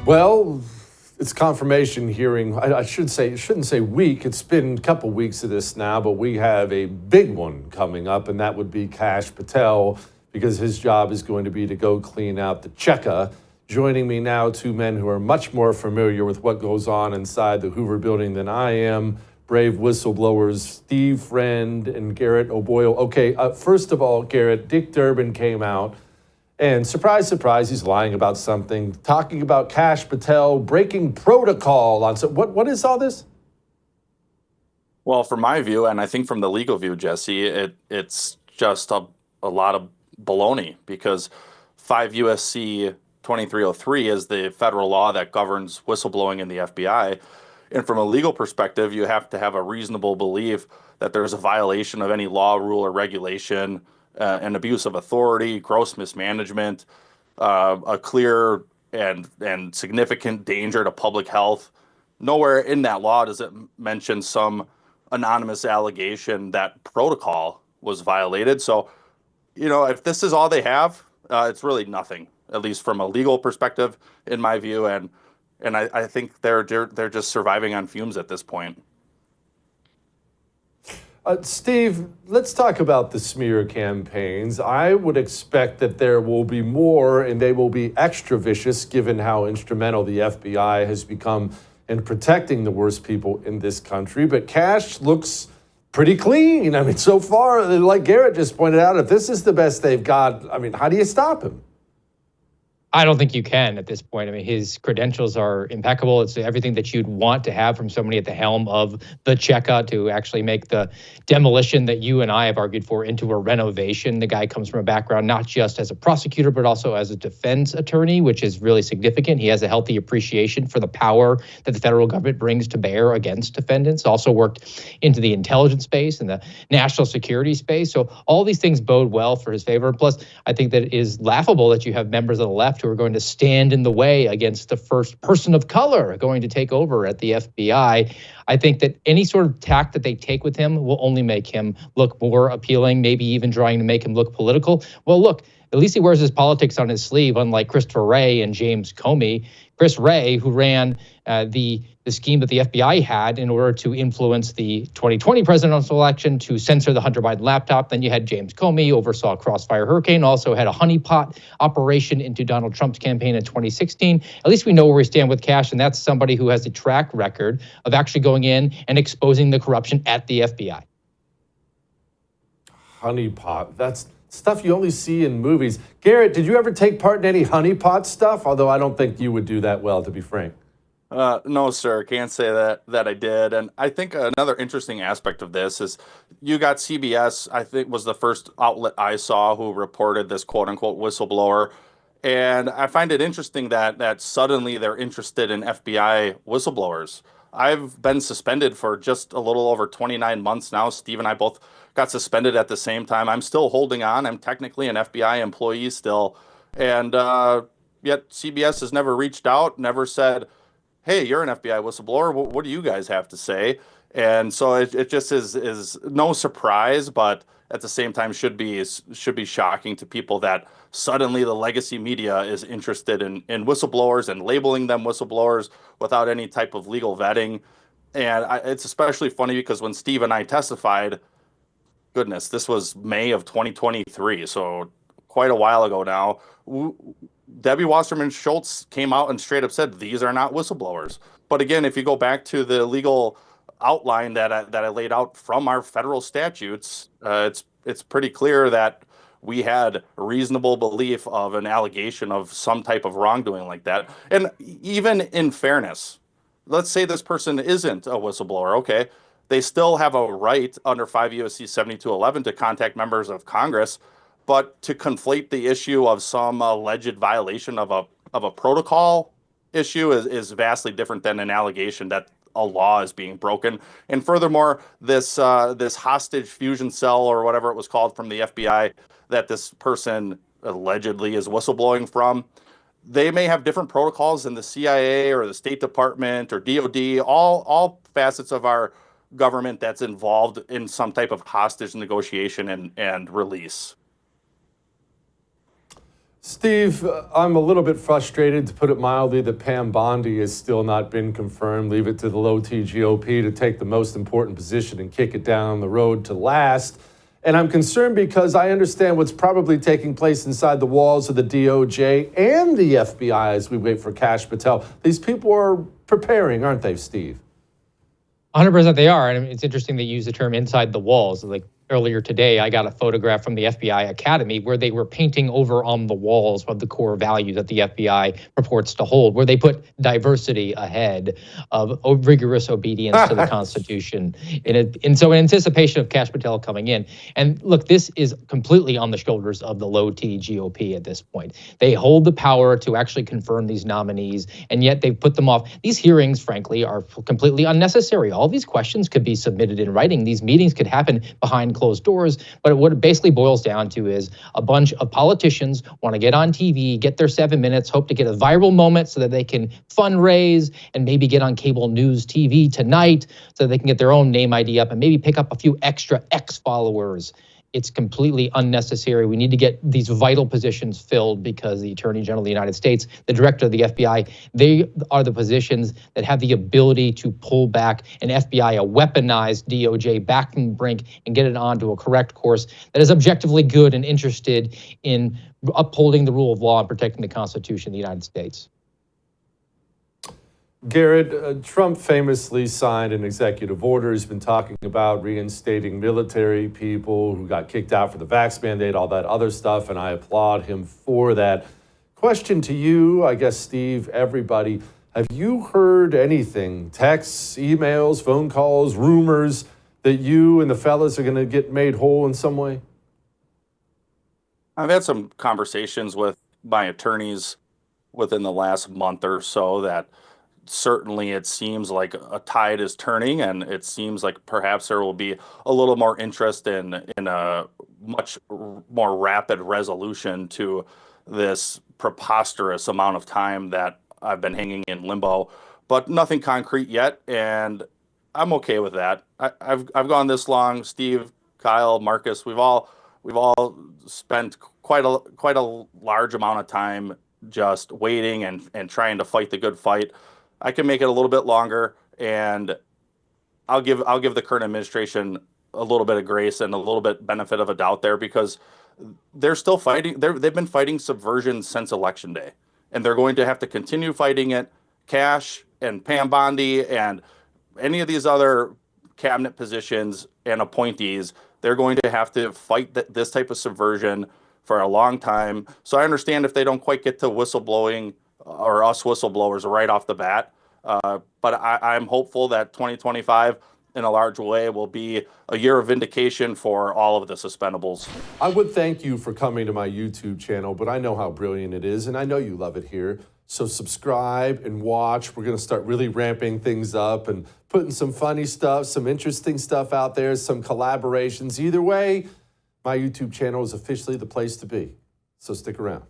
Well, it's confirmation hearing. I shouldn't say week. It's been a couple weeks of this now, but we have a big one coming up, and that would be Kash Patel, because his job is going to be to go clean out the Cheka. Joining me now, two men who are much more familiar with what goes on inside the Hoover building than I am. Brave whistleblowers, Friend and Garret O'Boyle. Okay, first of all, Garret, Dick Durbin came out. And surprise, surprise, he's lying about something, talking about Kash Patel breaking protocol on. So what is all this? Well, from my view, and I think from the legal view, Jesse, it's just a lot of baloney, because 5 USC 2303 is the federal law that governs whistleblowing in the FBI. And from a legal perspective, you have to have a reasonable belief that there's a violation of any law, rule, or regulation, an abuse of authority, gross mismanagement, a clear and significant danger to public health. Nowhere in that law does it mention some anonymous allegation that protocol was violated. So, if this is all they have, it's really nothing, at least from a legal perspective, in my view. And I think they're just surviving on fumes at this point. Steve, let's talk about the smear campaigns. I would expect that there will be more, and they will be extra vicious, given how instrumental the FBI has become in protecting the worst people in this country. But Kash looks pretty clean. I mean, so far, like Garret just pointed out, if this is the best they've got, I mean, how do you stop him? I don't think you can at this point. I mean, his credentials are impeccable. It's everything that you'd want to have from somebody at the helm of the Cheka to actually make the demolition that you and I have argued for into a renovation. The guy comes from a background not just as a prosecutor, but also as a defense attorney, which is really significant. He has a healthy appreciation for the power that the federal government brings to bear against defendants. Also worked into the intelligence space and the national security space. So all these things bode well for his favor. Plus, I think that it is laughable that you have members of the left who are going to stand in the way against the first person of color going to take over at the FBI. I think that any sort of tack that they take with him will only make him look more appealing, maybe even trying to make him look political. Well, look, at least he wears his politics on his sleeve, unlike Christopher Wray and James Comey. Chris Wray, who ran the scheme that the FBI had in order to influence the 2020 presidential election to censor the Hunter Biden laptop. Then you had James Comey, oversaw Crossfire Hurricane, also had a honeypot operation into Donald Trump's campaign in 2016. At least we know where we stand with Kash, and that's somebody who has a track record of actually going in and exposing the corruption at the FBI. Honeypot, that's stuff you only see in movies. Garret, did you ever take part in any honeypot stuff? Although I don't think you would do that well, to be frank. No, sir, can't say that I did. And I think another interesting aspect of this is you got CBS, I think was the first outlet I saw who reported this quote unquote whistleblower. And I find it interesting that suddenly they're interested in FBI whistleblowers. I've been suspended for just a little over 29 months now. Steve and I both got suspended at the same time. I'm still holding on. I'm technically an FBI employee still. And yet CBS has never reached out, never said, hey, you're an FBI whistleblower. What do you guys have to say? And so it just is no surprise, but at the same time should be shocking to people that suddenly the legacy media is interested in whistleblowers and labeling them whistleblowers without any type of legal vetting. And it's especially funny because when Steve and I testified, goodness, this was May of 2023, so quite a while ago now. Debbie Wasserman Schultz came out and straight up said, these are not whistleblowers. But again, if you go back to the legal outline that I laid out from our federal statutes, it's pretty clear that we had reasonable belief of an allegation of some type of wrongdoing like that. And even in fairness, let's say this person isn't a whistleblower, okay? They still have a right under 5 U.S.C. 7211 to contact members of Congress. But to conflate the issue of some alleged violation of a protocol issue is vastly different than an allegation that a law is being broken. And furthermore, this hostage fusion cell or whatever it was called from the FBI that this person allegedly is whistleblowing from, they may have different protocols than the CIA or the State Department or DOD, all facets of our government that's involved in some type of hostage negotiation and release. Steve, I'm a little bit frustrated, to put it mildly, that Pam Bondi has still not been confirmed. Leave it to the low-T GOP to take the most important position and kick it down the road to last. And I'm concerned because I understand what's probably taking place inside the walls of the DOJ and the FBI as we wait for Kash Patel. These people are preparing, aren't they, Steve? 100% they are. And it's interesting they use the term inside the walls. Like earlier today, I got a photograph from the FBI Academy where they were painting over on the walls of the core values that the FBI purports to hold, where they put diversity ahead of rigorous obedience to the Constitution. And so in anticipation of Kash Patel coming in, and look, this is completely on the shoulders of the low-T GOP at this point. They hold the power to actually confirm these nominees, and yet they've put them off. These hearings, frankly, are completely unnecessary. All these questions could be submitted in writing. These meetings could happen behind closed doors, but what it basically boils down to is a bunch of politicians want to get on TV, get their 7 minutes, hope to get a viral moment so that they can fundraise and maybe get on cable news TV tonight so they can get their own name ID up and maybe pick up a few extra X followers. It's completely unnecessary. We need to get these vital positions filled because the Attorney General of the United States, the Director of the FBI, they are the positions that have the ability to pull back an FBI, a weaponized DOJ, back from the brink and get it onto a correct course that is objectively good and interested in upholding the rule of law and protecting the Constitution of the United States. Garret, Trump famously signed an executive order. He's been talking about reinstating military people who got kicked out for the vax mandate, all that other stuff, and I applaud him for that. Question to you, I guess, Steve, everybody, have you heard anything, texts, emails, phone calls, rumors, that you and the fellas are going to get made whole in some way? I've had some conversations with my attorneys within the last month or so that certainly it seems like a tide is turning, and it seems like perhaps there will be a little more interest in a much more rapid resolution to this preposterous amount of time that I've been hanging in limbo, but nothing concrete yet, and I'm okay with that. I've gone this long. Steve, Kyle, Marcus, we've all spent quite a large amount of time just waiting and trying to fight the good fight. I can make it a little bit longer, and I'll give the current administration a little bit of grace and a little bit benefit of a doubt there, because they're still fighting. They've been fighting subversion since Election Day, and they're going to have to continue fighting it. Kash and Pam Bondi and any of these other cabinet positions and appointees, they're going to have to fight this type of subversion for a long time. So I understand if they don't quite get to whistleblowing or us whistleblowers right off the bat. But I'm hopeful that 2025 in a large way will be a year of vindication for all of the suspendables. I would thank you for coming to my YouTube channel, but I know how brilliant it is, and I know you love it here. So subscribe and watch. We're going to start really ramping things up and putting some funny stuff, some interesting stuff out there, some collaborations. Either way, my YouTube channel is officially the place to be. So stick around.